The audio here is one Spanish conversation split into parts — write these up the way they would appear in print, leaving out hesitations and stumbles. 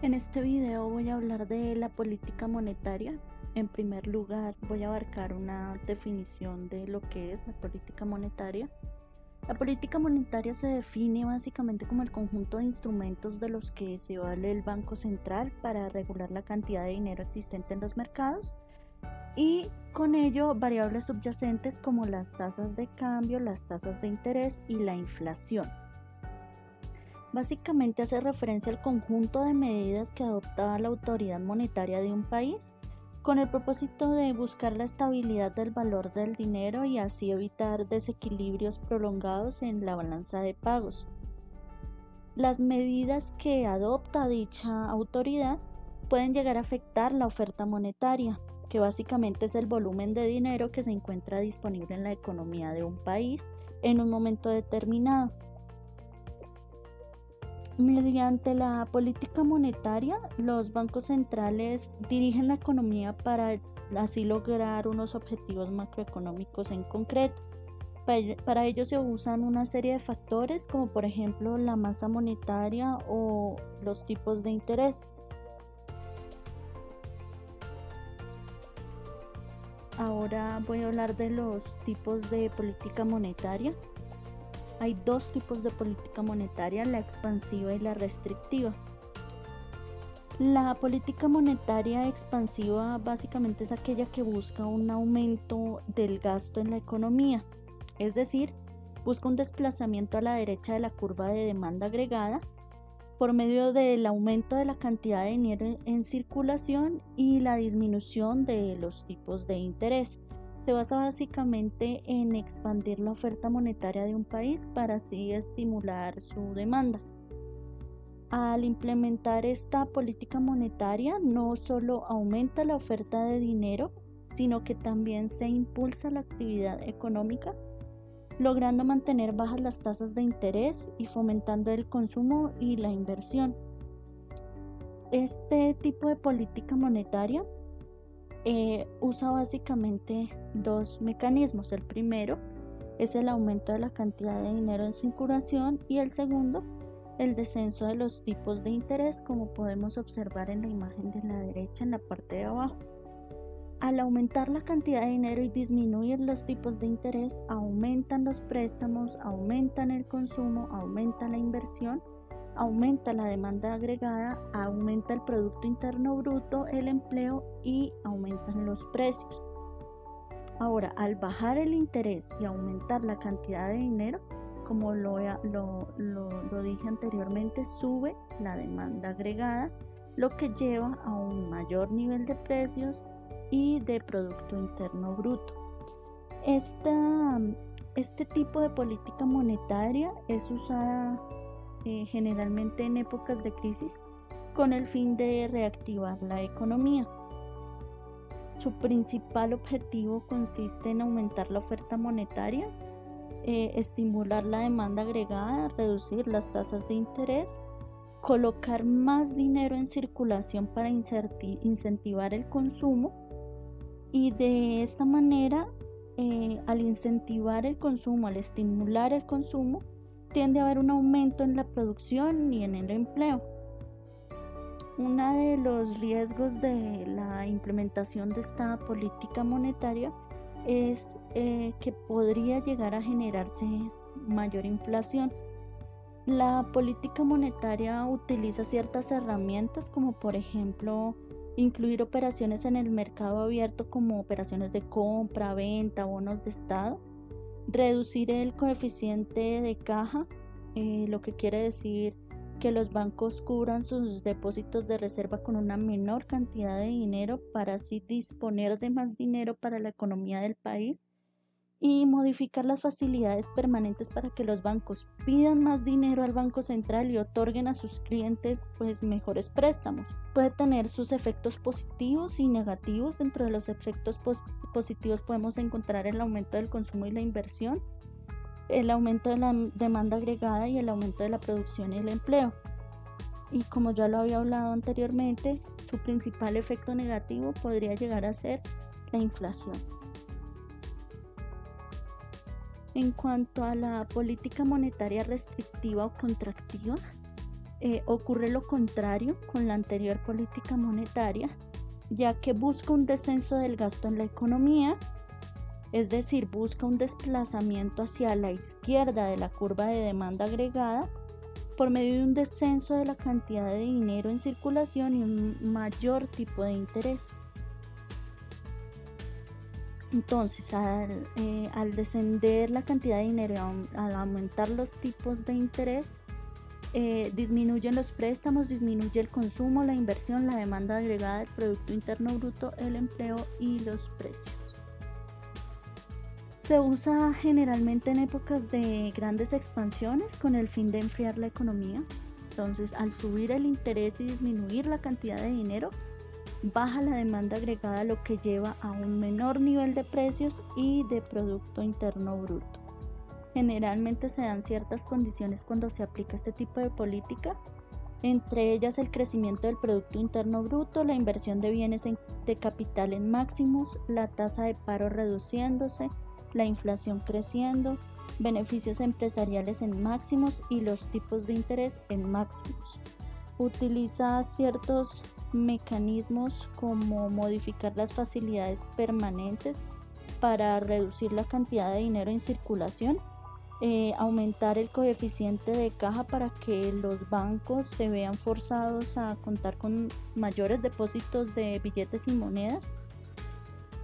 En este video voy a hablar de la política monetaria. En primer lugar, voy a abarcar una definición de lo que es la política monetaria. La política monetaria se define básicamente como el conjunto de instrumentos de los que se vale el Banco Central para regular la cantidad de dinero existente en los mercados y con ello variables subyacentes como las tasas de cambio, las tasas de interés y la inflación. Básicamente hace referencia al conjunto de medidas que adopta la autoridad monetaria de un país con el propósito de buscar la estabilidad del valor del dinero y así evitar desequilibrios prolongados en la balanza de pagos. Las medidas que adopta dicha autoridad pueden llegar a afectar la oferta monetaria, que básicamente es el volumen de dinero que se encuentra disponible en la economía de un país en un momento determinado. Mediante la política monetaria, los bancos centrales dirigen la economía para así lograr unos objetivos macroeconómicos en concreto. Para ello se usan una serie de factores como por ejemplo la masa monetaria o los tipos de interés. Ahora voy a hablar de los tipos de política monetaria. Hay dos tipos de política monetaria, la expansiva y la restrictiva. La política monetaria expansiva básicamente es aquella que busca un aumento del gasto en la economía, es decir, busca un desplazamiento a la derecha de la curva de demanda agregada por medio del aumento de la cantidad de dinero en circulación y la disminución de los tipos de interés. Se basa básicamente en expandir la oferta monetaria de un país para así estimular su demanda. Al implementar esta política monetaria, no solo aumenta la oferta de dinero, sino que también se impulsa la actividad económica, logrando mantener bajas las tasas de interés y fomentando el consumo y la inversión. Este tipo de política monetaria usa básicamente dos mecanismos. El primero es el aumento de la cantidad de dinero en circulación y el segundo, el descenso de los tipos de interés, como podemos observar en la imagen de la derecha en la parte de abajo. Al aumentar la cantidad de dinero y disminuir los tipos de interés, aumentan los préstamos, aumentan el consumo, aumenta la inversión, aumenta la demanda agregada, aumenta el Producto Interno Bruto, el empleo y aumentan los precios. Ahora, al bajar el interés y aumentar la cantidad de dinero, como lo dije anteriormente, sube la demanda agregada, lo que lleva a un mayor nivel de precios y de Producto Interno Bruto. Este tipo de política monetaria es usada generalmente en épocas de crisis con el fin de reactivar la economía. Su principal objetivo consiste en aumentar la oferta monetaria, estimular la demanda agregada, reducir las tasas de interés, colocar más dinero en circulación para incentivar el consumo y de esta manera, al incentivar el consumo, al estimular el consumo, tiende a haber un aumento en la producción y en el empleo. Uno de los riesgos de la implementación de esta política monetaria es que podría llegar a generarse mayor inflación. La política monetaria utiliza ciertas herramientas como por ejemplo incluir operaciones en el mercado abierto como operaciones de compra, venta, bonos de estado, reducir el coeficiente de caja, lo que quiere decir que los bancos cubran sus depósitos de reserva con una menor cantidad de dinero para así disponer de más dinero para la economía del país, y modificar las facilidades permanentes para que los bancos pidan más dinero al Banco Central y otorguen a sus clientes mejores préstamos. Puede tener sus efectos positivos y negativos. Dentro de los efectos positivos podemos encontrar el aumento del consumo y la inversión, el aumento de la demanda agregada y el aumento de la producción y el empleo. Y como ya lo había hablado anteriormente, su principal efecto negativo podría llegar a ser la inflación. En cuanto a la política monetaria restrictiva o contractiva, Ocurre lo contrario con la anterior política monetaria, ya que busca un descenso del gasto en la economía, es decir, busca un desplazamiento hacia la izquierda de la curva de demanda agregada por medio de un descenso de la cantidad de dinero en circulación y un mayor tipo de interés. Entonces, al descender la cantidad de dinero, al aumentar los tipos de interés, disminuyen los préstamos, disminuye el consumo, la inversión, la demanda agregada, el Producto Interno Bruto, el empleo y los precios. Se usa generalmente en épocas de grandes expansiones con el fin de enfriar la economía. Entonces, al subir el interés y disminuir la cantidad de dinero, baja la demanda agregada, lo que lleva a un menor nivel de precios y de Producto Interno Bruto. Generalmente se dan ciertas condiciones cuando se aplica este tipo de política, entre ellas el crecimiento del Producto Interno Bruto, la inversión de bienes de capital en máximos, la tasa de paro reduciéndose, la inflación creciendo, beneficios empresariales en máximos y los tipos de interés en máximos. Utiliza ciertos mecanismos como modificar las facilidades permanentes para reducir la cantidad de dinero en circulación, aumentar el coeficiente de caja para que los bancos se vean forzados a contar con mayores depósitos de billetes y monedas,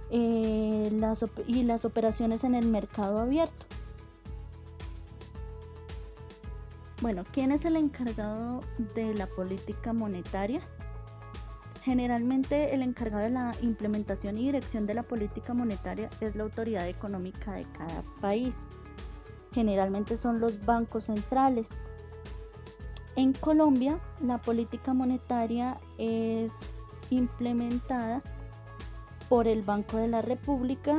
y las operaciones en el mercado abierto. Bueno, ¿quién es el encargado de la política monetaria? Generalmente el encargado de la implementación y dirección de la política monetaria es la autoridad económica de cada país. Generalmente son los bancos centrales. En Colombia, la política monetaria es implementada por el Banco de la República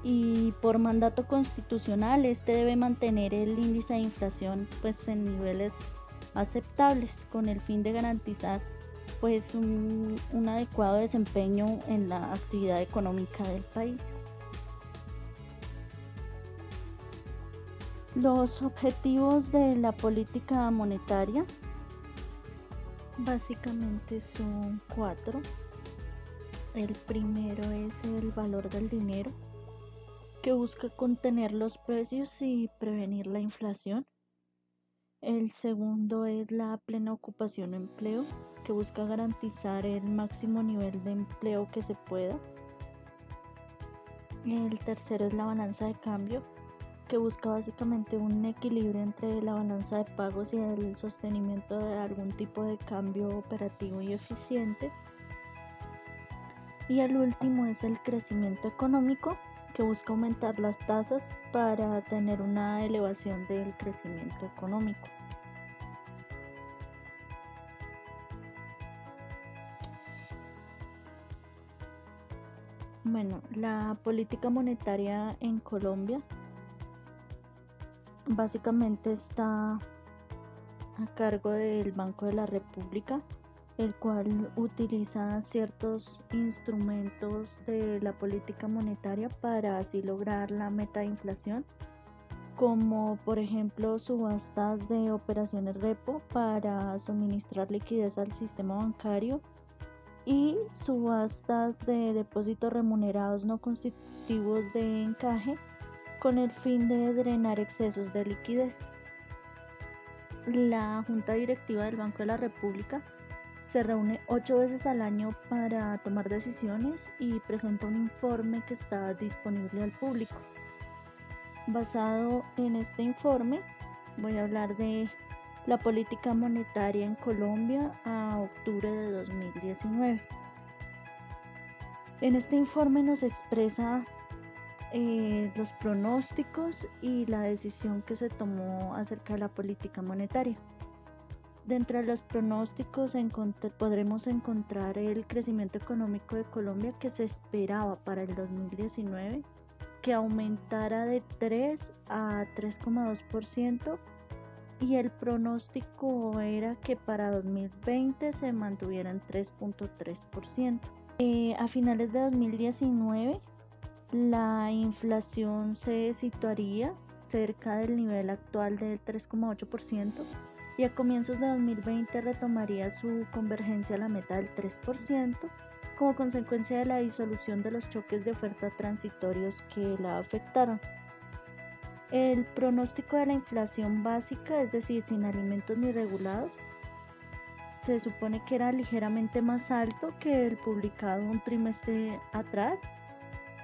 y por mandato constitucional este debe mantener el índice de inflación en niveles aceptables con el fin de garantizar un adecuado desempeño en la actividad económica del país. Los objetivos de la política monetaria básicamente son 4. El primero es el valor del dinero, que busca contener los precios y prevenir la inflación. El segundo es la plena ocupación o empleo, que busca garantizar el máximo nivel de empleo que se pueda. El tercero es la balanza de cambio, que busca básicamente un equilibrio entre la balanza de pagos y el sostenimiento de algún tipo de cambio operativo y eficiente. Y el último es el crecimiento económico, que busca aumentar las tasas para tener una elevación del crecimiento económico. Bueno, la política monetaria en Colombia básicamente está a cargo del Banco de la República, el cual utiliza ciertos instrumentos de la política monetaria para así lograr la meta de inflación, como por ejemplo subastas de operaciones repo para suministrar liquidez al sistema bancario y subastas de depósitos remunerados no constitutivos de encaje con el fin de drenar excesos de liquidez. La Junta Directiva del Banco de la República se reúne 8 veces al año para tomar decisiones y presenta un informe que está disponible al público. Basado en este informe, voy a hablar de la política monetaria en Colombia a octubre de 2019. En este informe nos expresa los pronósticos y la decisión que se tomó acerca de la política monetaria. Dentro de los pronósticos podremos encontrar el crecimiento económico de Colombia, que se esperaba para el 2019 que aumentara de 3 a 3,2%, y el pronóstico era que para 2020 se mantuviera en 3,3%. A finales de 2019 la inflación se situaría cerca del nivel actual del 3,8%, y a comienzos de 2020 retomaría su convergencia a la meta del 3% como consecuencia de la disolución de los choques de oferta transitorios que la afectaron. El pronóstico de la inflación básica, es decir, sin alimentos ni regulados, se supone que era ligeramente más alto que el publicado un trimestre atrás,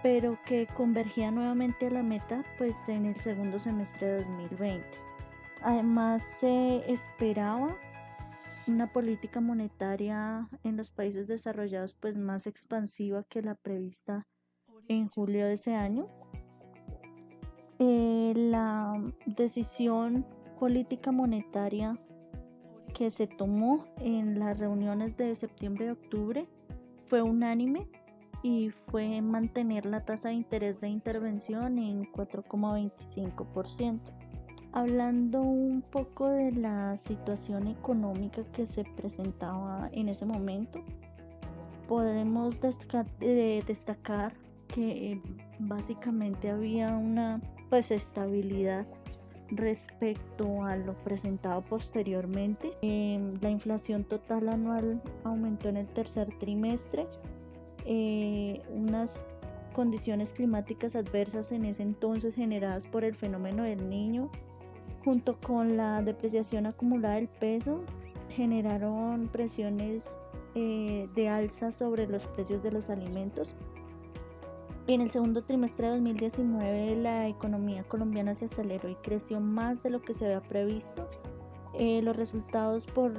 pero que convergía nuevamente a la meta pues en el segundo semestre de 2020. Además, se esperaba una política monetaria en los países desarrollados pues más expansiva que la prevista en julio de ese año. La decisión política monetaria que se tomó en las reuniones de septiembre y octubre fue unánime y fue mantener la tasa de interés de intervención en 4,25%. Hablando un poco de la situación económica que se presentaba en ese momento, podemos destacar que básicamente había una estabilidad respecto a lo presentado posteriormente. La inflación total anual aumentó en el tercer trimestre. Unas condiciones climáticas adversas en ese entonces generadas por el fenómeno del Niño, junto con la depreciación acumulada del peso, generaron presiones de alza sobre los precios de los alimentos. En el segundo trimestre de 2019 la economía colombiana se aceleró y creció más de lo que se había previsto. Los resultados por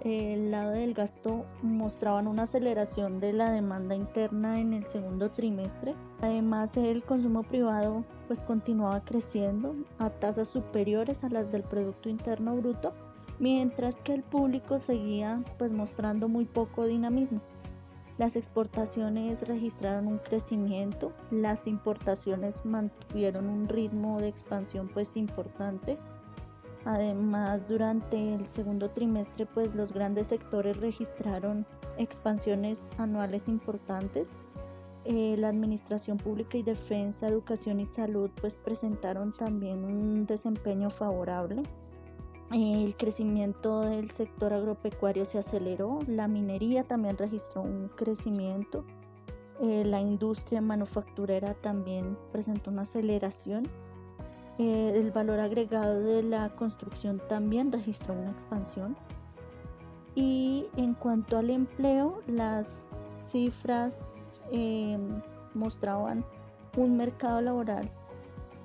el lado del gasto mostraban una aceleración de la demanda interna en el segundo trimestre. Además, el consumo privado pues continuaba creciendo a tasas superiores a las del Producto Interno Bruto, mientras que el público seguía pues mostrando muy poco dinamismo. Las exportaciones registraron un crecimiento, las importaciones mantuvieron un ritmo de expansión pues importante. Además, durante el segundo trimestre pues los grandes sectores registraron expansiones anuales importantes. La administración pública y defensa, educación y salud pues presentaron también un desempeño favorable. El crecimiento del sector agropecuario se aceleró, la minería también registró un crecimiento, la industria manufacturera también presentó una aceleración, el valor agregado de la construcción también registró una expansión. Y en cuanto al empleo, las cifras mostraban un mercado laboral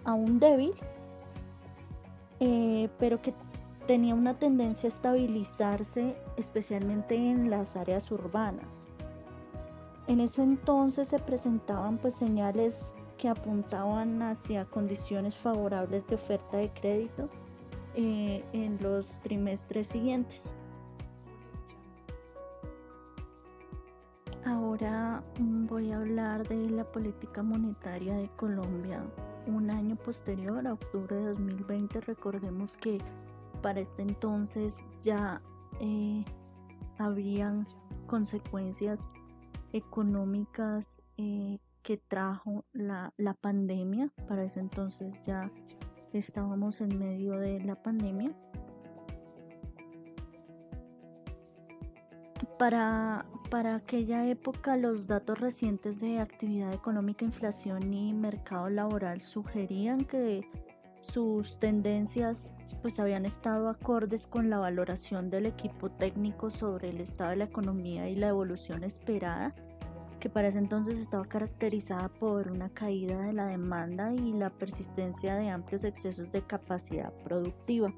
aún débil, pero que tenía una tendencia a estabilizarse, especialmente en las áreas urbanas. En ese entonces se presentaban pues señales que apuntaban hacia condiciones favorables de oferta de crédito en los trimestres siguientes. Ahora voy a hablar de la política monetaria de Colombia un año posterior, a octubre de 2020. Recordemos que para este entonces ya habrían consecuencias económicas que trajo la pandemia. Para ese entonces ya estábamos en medio de la pandemia. Para aquella época, los datos recientes de actividad económica, inflación y mercado laboral sugerían que sus tendencias pues habían estado acordes con la valoración del equipo técnico sobre el estado de la economía y la evolución esperada, que para ese entonces estaba caracterizada por una caída de la demanda y la persistencia de amplios excesos de capacidad productiva.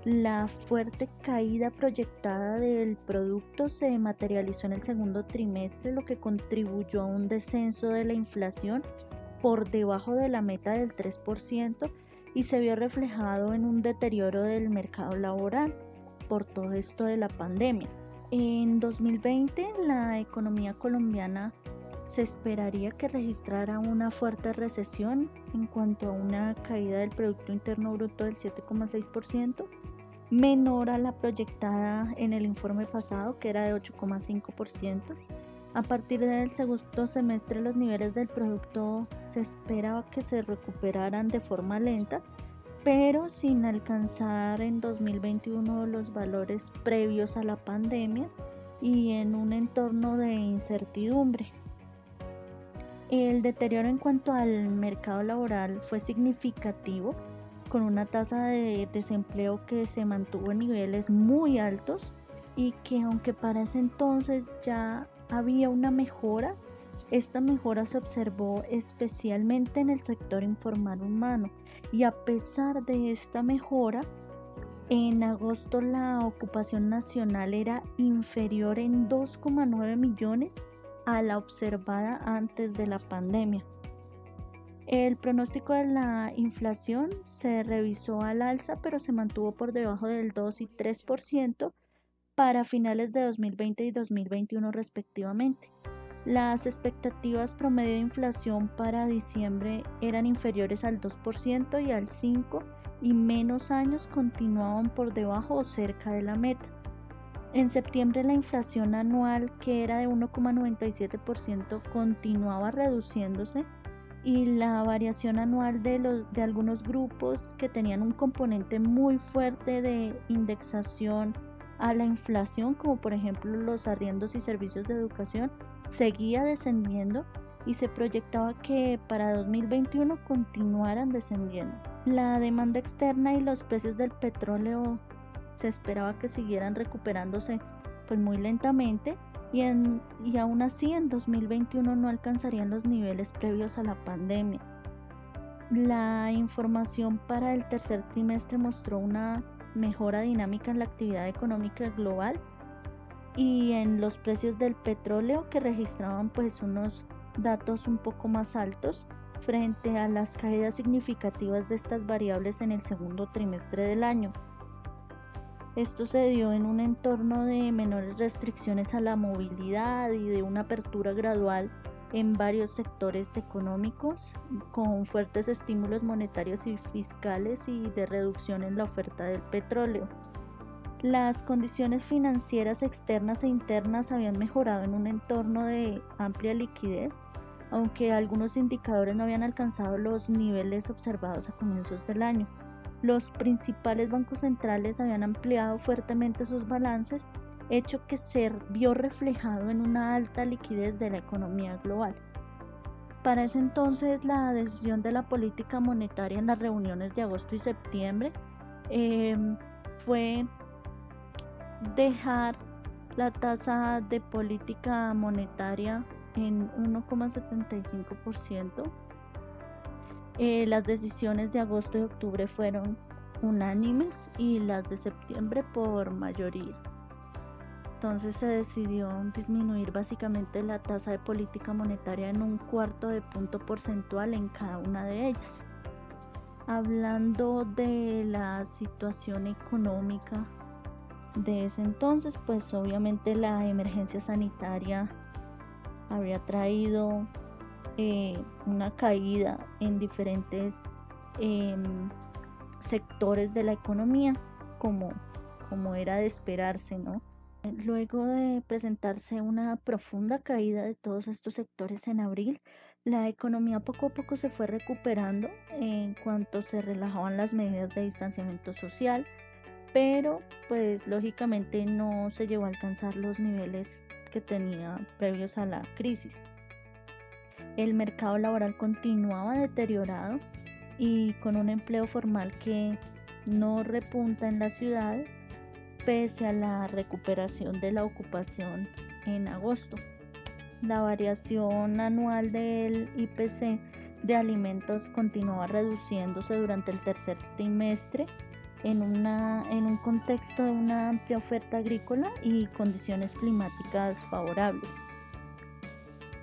La fuerte caída proyectada del producto se materializó en el segundo trimestre, lo que contribuyó a un descenso de la inflación por debajo de la meta del 3%, y se vio reflejado en un deterioro del mercado laboral por todo esto de la pandemia. En 2020 la economía colombiana se esperaría que registrara una fuerte recesión en cuanto a una caída del Producto Interno Bruto del 7,6%, menor a la proyectada en el informe pasado, que era de 8,5%. A partir del segundo semestre, los niveles del producto se esperaba que se recuperaran de forma lenta, pero sin alcanzar en 2021 los valores previos a la pandemia y en un entorno de incertidumbre. El deterioro en cuanto al mercado laboral fue significativo, con una tasa de desempleo que se mantuvo en niveles muy altos y que, aunque para ese entonces ya había una mejora, esta mejora se observó especialmente en el sector informal humano, y a pesar de esta mejora, en agosto la ocupación nacional era inferior en 2,9 millones a la observada antes de la pandemia. El pronóstico de la inflación se revisó al alza, pero se mantuvo por debajo del 2 y 3% para finales de 2020 y 2021 respectivamente. Las expectativas promedio de inflación para diciembre eran inferiores al 2% y al 5%, y menos años continuaban por debajo o cerca de la meta. En septiembre la inflación anual, que era de 1,97%, continuaba reduciéndose, y la variación anual de algunos grupos que tenían un componente muy fuerte de indexación a la inflación, como por ejemplo los arriendos y servicios de educación, seguía descendiendo y se proyectaba que para 2021 continuaran descendiendo. La demanda externa y los precios del petróleo se esperaba que siguieran recuperándose pues muy lentamente, y aún así en 2021 no alcanzarían los niveles previos a la pandemia. La información para el tercer trimestre mostró una mejora dinámica en la actividad económica global y en los precios del petróleo, que registraban pues unos datos un poco más altos frente a las caídas significativas de estas variables en el segundo trimestre del año. Esto se dio en un entorno de menores restricciones a la movilidad y de una apertura gradual en varios sectores económicos, con fuertes estímulos monetarios y fiscales y de reducción en la oferta del petróleo. Las condiciones financieras externas e internas habían mejorado en un entorno de amplia liquidez, aunque algunos indicadores no habían alcanzado los niveles observados a comienzos del año. Los principales bancos centrales habían ampliado fuertemente sus balances, hecho que se vio reflejado en una alta liquidez de la economía global. Para ese entonces, la decisión de la política monetaria en las reuniones de agosto y septiembre fue dejar la tasa de política monetaria en 1,75%. Las decisiones de agosto y octubre fueron unánimes y las de septiembre por mayoría. Entonces se decidió disminuir básicamente la tasa de política monetaria en 1/4 de punto porcentual en cada una de ellas. Hablando de la situación económica de ese entonces, pues obviamente la emergencia sanitaria habría traído una caída en diferentes sectores de la economía, como era de esperarse, ¿no? Luego de presentarse una profunda caída de todos estos sectores en abril, la economía poco a poco se fue recuperando en cuanto se relajaban las medidas de distanciamiento social, pero pues lógicamente no se llegó a alcanzar los niveles que tenía previos a la crisis. El mercado laboral continuaba deteriorado y con un empleo formal que no repunta en las ciudades pese a la recuperación de la ocupación en agosto. La variación anual del IPC de alimentos continuaba reduciéndose durante el tercer trimestre en un contexto de una amplia oferta agrícola y condiciones climáticas favorables.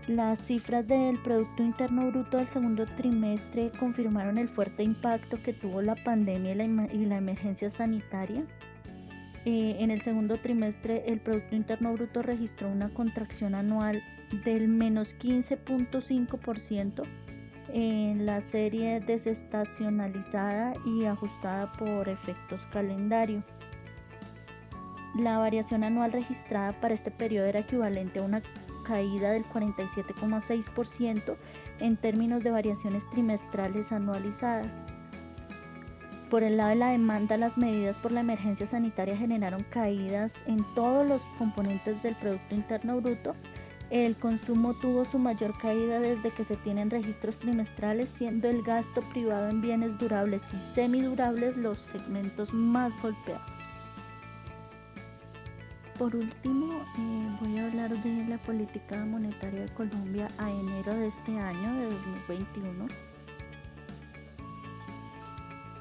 Las cifras del Producto Interno Bruto del segundo trimestre confirmaron el fuerte impacto que tuvo la pandemia y la emergencia sanitaria. En el segundo trimestre, el Producto Interno Bruto registró una contracción anual del menos 15,5% en la serie desestacionalizada y ajustada por efectos calendario. La variación anual registrada para este periodo era equivalente a una caída del 47,6% en términos de variaciones trimestrales anualizadas. Por el lado de la demanda, las medidas por la emergencia sanitaria generaron caídas en todos los componentes del Producto Interno Bruto. El consumo tuvo su mayor caída desde que se tienen registros trimestrales, siendo el gasto privado en bienes durables y semidurables los segmentos más golpeados. Por último, voy a hablar de la política monetaria de Colombia a enero de este año, de 2021.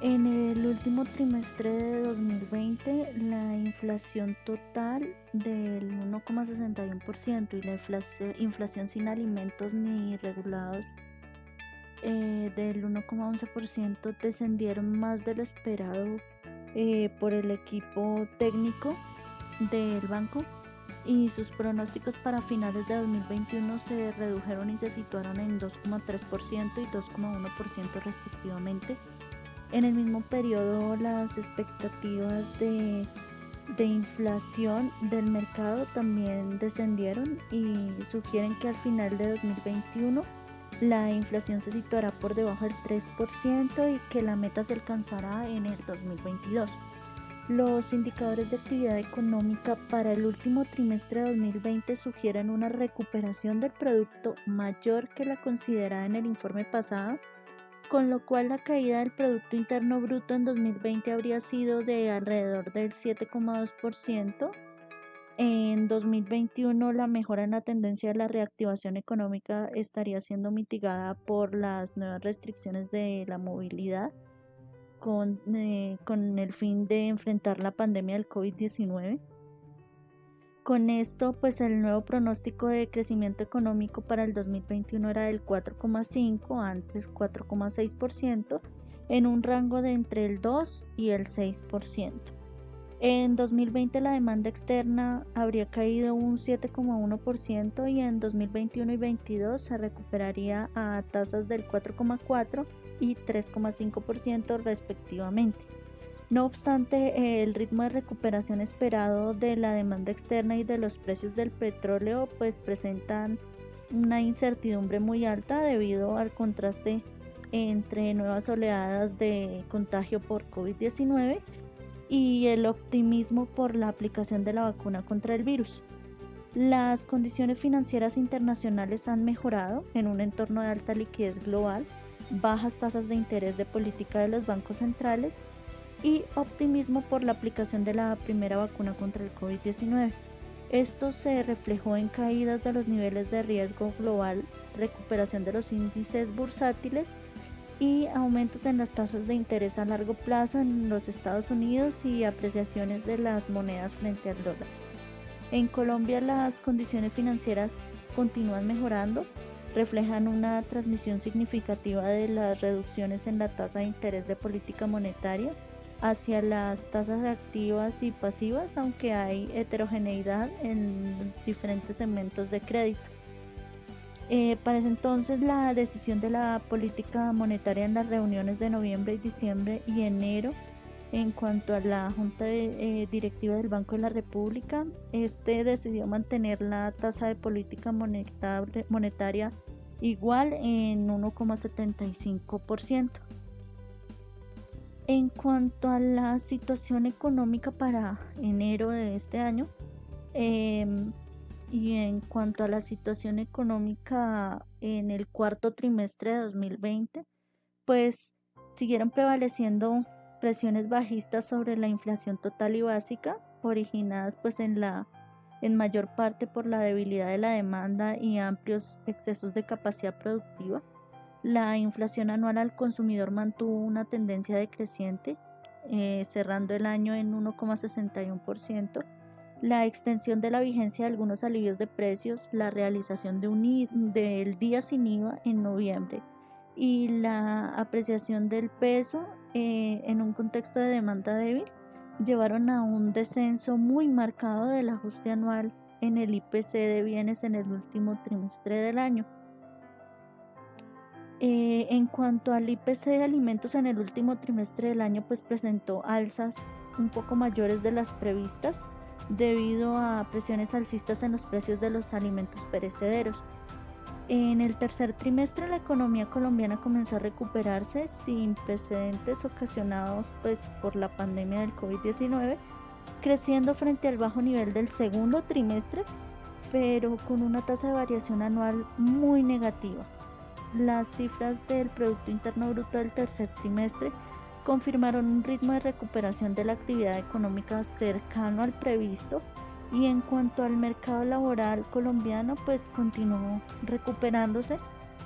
En el último trimestre de 2020, la inflación total del 1,61% y la inflación sin alimentos ni regulados del 1,11% descendieron más de lo esperado por el equipo técnico del banco, y sus pronósticos para finales de 2021 se redujeron y se situaron en 2,3% y 2,1% respectivamente. En el mismo periodo, las expectativas de inflación del mercado también descendieron y sugieren que al final de 2021 la inflación se situará por debajo del 3% y que la meta se alcanzará en el 2022. Los indicadores de actividad económica para el último trimestre de 2020 sugieren una recuperación del producto mayor que la considerada en el informe pasado, con lo cual la caída del Producto Interno Bruto en 2020 habría sido de alrededor del 7,2%. En 2021 la mejora en la tendencia de la reactivación económica estaría siendo mitigada por las nuevas restricciones de la movilidad con el fin de enfrentar la pandemia del COVID-19. Con esto, pues el nuevo pronóstico de crecimiento económico para el 2021 era del 4,5%, antes 4,6%, en un rango de entre el 2 y el 6%. En 2020 la demanda externa habría caído un 7,1% y en 2021 y 2022 se recuperaría a tasas del 4,4% y 3,5% respectivamente. No obstante, el ritmo de recuperación esperado de la demanda externa y de los precios del petróleo pues presentan una incertidumbre muy alta debido al contraste entre nuevas oleadas de contagio por COVID-19 y el optimismo por la aplicación de la vacuna contra el virus. Las condiciones financieras internacionales han mejorado en un entorno de alta liquidez global, bajas tasas de interés de política de los bancos centrales y optimismo por la aplicación de la primera vacuna contra el COVID-19. Esto se reflejó en caídas de los niveles de riesgo global, recuperación de los índices bursátiles y aumentos en las tasas de interés a largo plazo en los Estados Unidos y apreciaciones de las monedas frente al dólar. En Colombia las condiciones financieras continúan mejorando, reflejan una transmisión significativa de las reducciones en la tasa de interés de política monetaria hacia las tasas activas y pasivas, aunque hay heterogeneidad en diferentes segmentos de crédito. Para ese entonces, la decisión de la política monetaria en las reuniones de noviembre, diciembre y enero en cuanto a la Junta Directiva del Banco de la República, decidió mantener la tasa de política monetaria igual en 1,75%. En cuanto a la situación económica para enero de este año, y en cuanto a la situación económica en el cuarto trimestre de 2020, pues siguieron prevaleciendo presiones bajistas sobre la inflación total y básica, originadas pues en mayor parte por la debilidad de la demanda y amplios excesos de capacidad productiva. La inflación anual al consumidor mantuvo una tendencia decreciente, cerrando el año en 1,61%. La extensión de la vigencia de algunos alivios de precios, la realización del día sin IVA en noviembre y la apreciación del peso en un contexto de demanda débil llevaron a un descenso muy marcado del ajuste anual en el IPC de bienes en el último trimestre del año. En cuanto al IPC de alimentos en el último trimestre del año, pues presentó alzas un poco mayores de las previstas debido a presiones alcistas en los precios de los alimentos perecederos. En el tercer trimestre la economía colombiana comenzó a recuperarse sin precedentes ocasionados pues, por la pandemia del COVID-19, creciendo frente al bajo nivel del segundo trimestre, pero con una tasa de variación anual muy negativa. Las cifras del Producto Interno Bruto del tercer trimestre confirmaron un ritmo de recuperación de la actividad económica cercano al previsto, y en cuanto al mercado laboral colombiano, pues continuó recuperándose,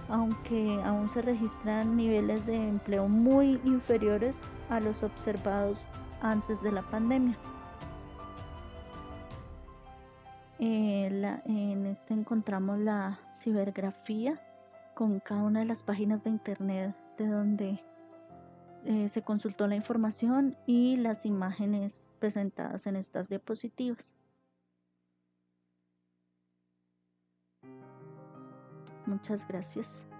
aunque aún se registran niveles de empleo muy inferiores a los observados antes de la pandemia. En este encontramos la cibergrafía con cada una de las páginas de internet de donde se consultó la información y las imágenes presentadas en estas diapositivas. Muchas gracias.